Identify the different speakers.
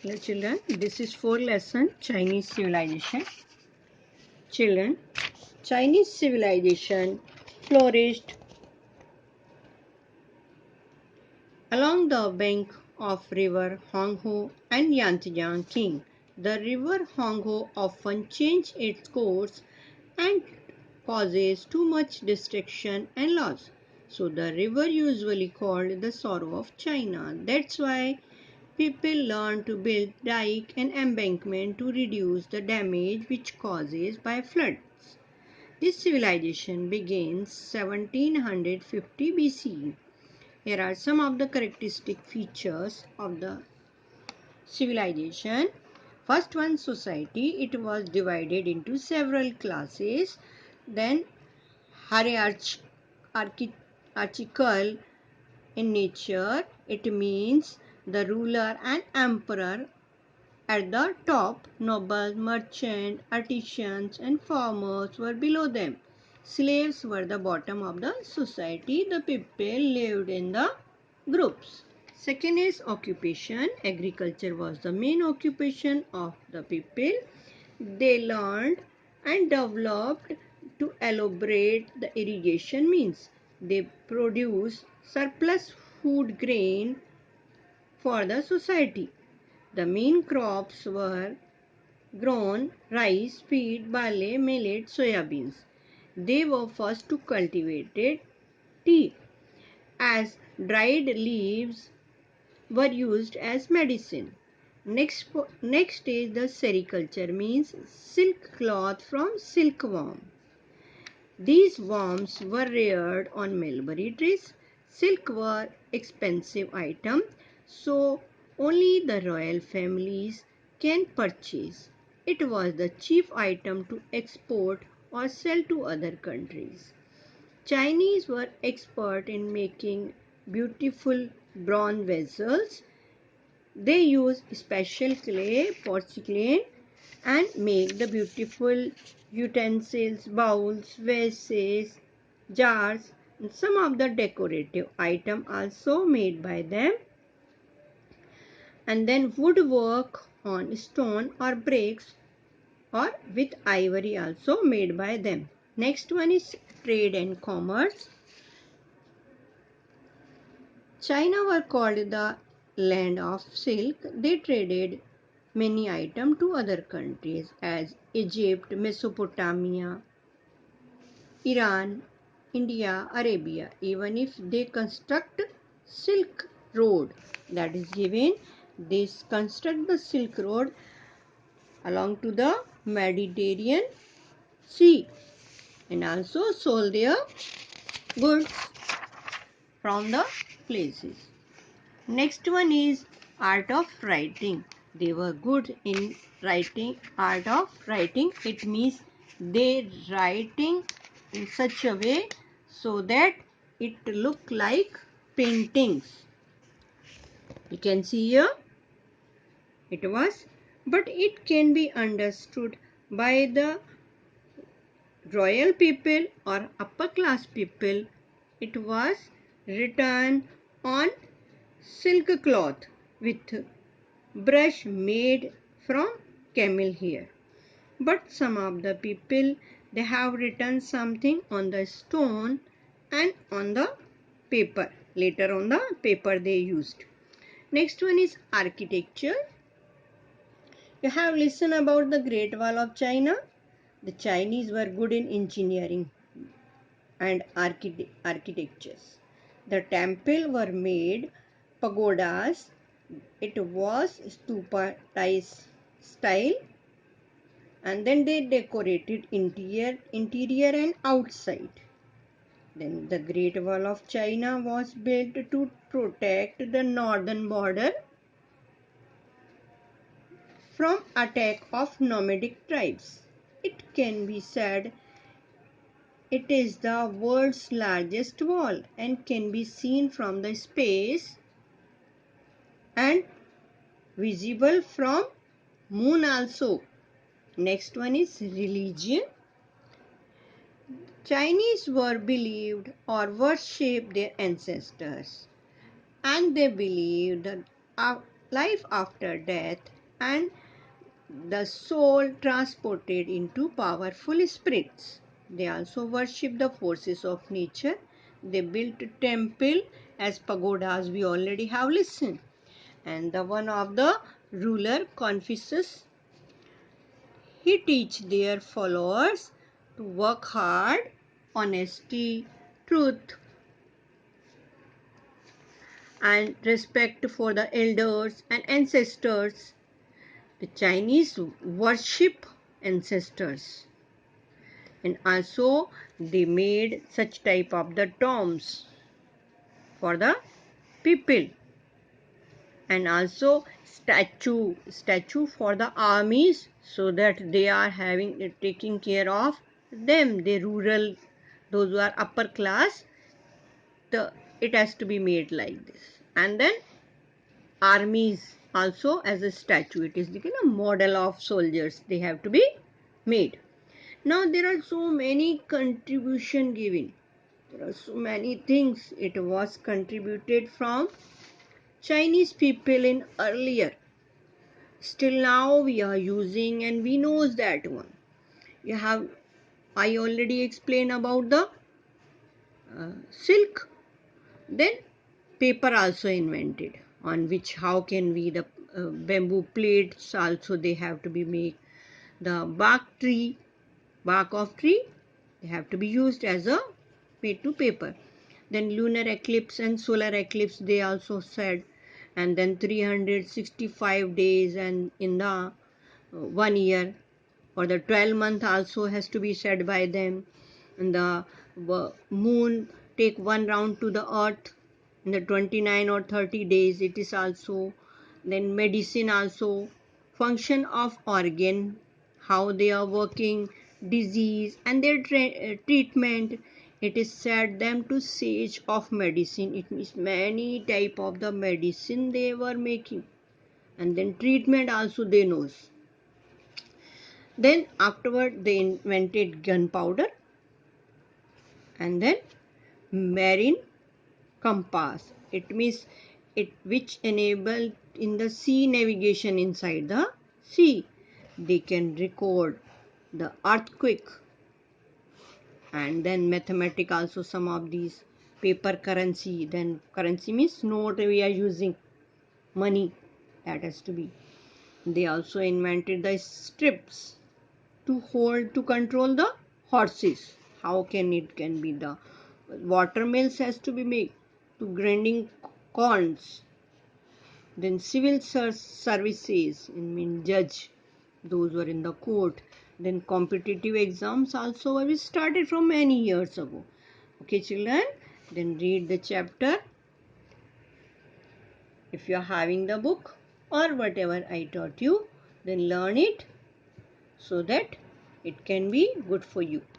Speaker 1: Hello children, this is 4th lesson Chinese civilization. Children, Chinese civilization flourished along the bank of river Honghu and Yangtze. The river Honghu often changed its course and causes too much destruction and loss. So the river usually called the sorrow of China. That's why people learn to build dike and embankment to reduce the damage which causes by floods. This civilization begins 1750 BCE. Here are some of the characteristic features of the civilization. First one, society. It was divided into several classes. Then hierarchical in nature. It means the ruler and emperor at the top. Nobles, merchants, artisans, and farmers were below them. Slaves were the bottom of the society. The people lived in the groups. Second is occupation. Agriculture was the main occupation of the people. They learned and developed to elaborate the irrigation means. They produce surplus food grain for the society. The main crops were grown rice, wheat, barley, millet, soya beans. They were first to cultivate tea, as dried leaves were used as medicine. Next is the sericulture, means silk cloth from silkworm. These worms were reared on mulberry trees. Silk were expensive item, so only the royal families can purchase. It was the chief item to export or sell to other countries. Chinese were expert in making beautiful bronze vessels. They use special clay, porcelain, and make the beautiful utensils, bowls, vases, jars, and some of the decorative items also made by them. And then woodwork on stone or bricks or with ivory also made by them. Next one is trade and commerce. China were called the land of silk. They traded many items to other countries as Egypt, Mesopotamia, Iran, India, Arabia. Even if they construct Silk Road, that is given, they construct the Silk Road along to the Mediterranean Sea and also sold their goods from the places. Next one is art of writing. They were good in writing, art of writing. It means they writing in such a way so that it look like paintings. You can see here it was, but it can be understood by the royal people or upper class people. It was written on silk cloth with brush made from camel hair. But some of the people, they have written something on the stone and on the paper. Later on the paper they used. Next one is architecture. You have listened about the Great Wall of China. The Chinese were good in engineering and architectures. The temple were made pagodas. It was stupa style, and then they decorated interior and outside. Then the Great Wall of China was built to protect the northern border from attack of nomadic tribes. It can be said it is the world's largest wall and can be seen from the space and visible from moon also. Next one is religion. Chinese were believed or worshipped their ancestors, and they believed that life after death and the soul transported into powerful spirits. They also worship the forces of nature. They built temple as pagodas, we already have listened. And the one of the ruler Confucius, he teach their followers to work hard, honesty, truth, and respect for the elders and ancestors. The Chinese worship ancestors, and also they made such type of the tombs for the people, and also statue for the armies, so that they are having taking care of them, the rural, those who are upper class. The it has to be made like this. And then armies also as a statue, it is like a model of soldiers, they have to be made. Now there are so many contribution given, there are so many things it was contributed from Chinese people in earlier. Still now we are using and we knows that one. You have, I already explained about the silk. Then paper also invented, on which how can we the bamboo plates also they have to be made. The bark of tree, they have to be used as a made to paper. Then lunar eclipse and solar eclipse they also said. And then 365 days and in the 1 year, or the 12 month also has to be said by them. And the moon take one round to the earth in the 29 or 30 days, it is also. Then medicine also, function of organ, how they are working, disease and their treatment. It is said them to sage of medicine, it means many type of the medicine they were making. And then treatment also they knows. Then afterward they invented gunpowder, and then marine compass. It means it which enable in the sea navigation inside the sea. They can record the earthquake. And then mathematic also, some of these paper currency. Then currency means note we are using, money, that has to be. They also invented the strips to hold to control the horses. How can it can be the water mills has to be made to grinding corns. Then civil services, I mean judge, those were in the court. Then competitive exams also were started from many years ago. Okay children, then read the chapter if you are having the book, or whatever I taught you, then learn it so that it can be good for you.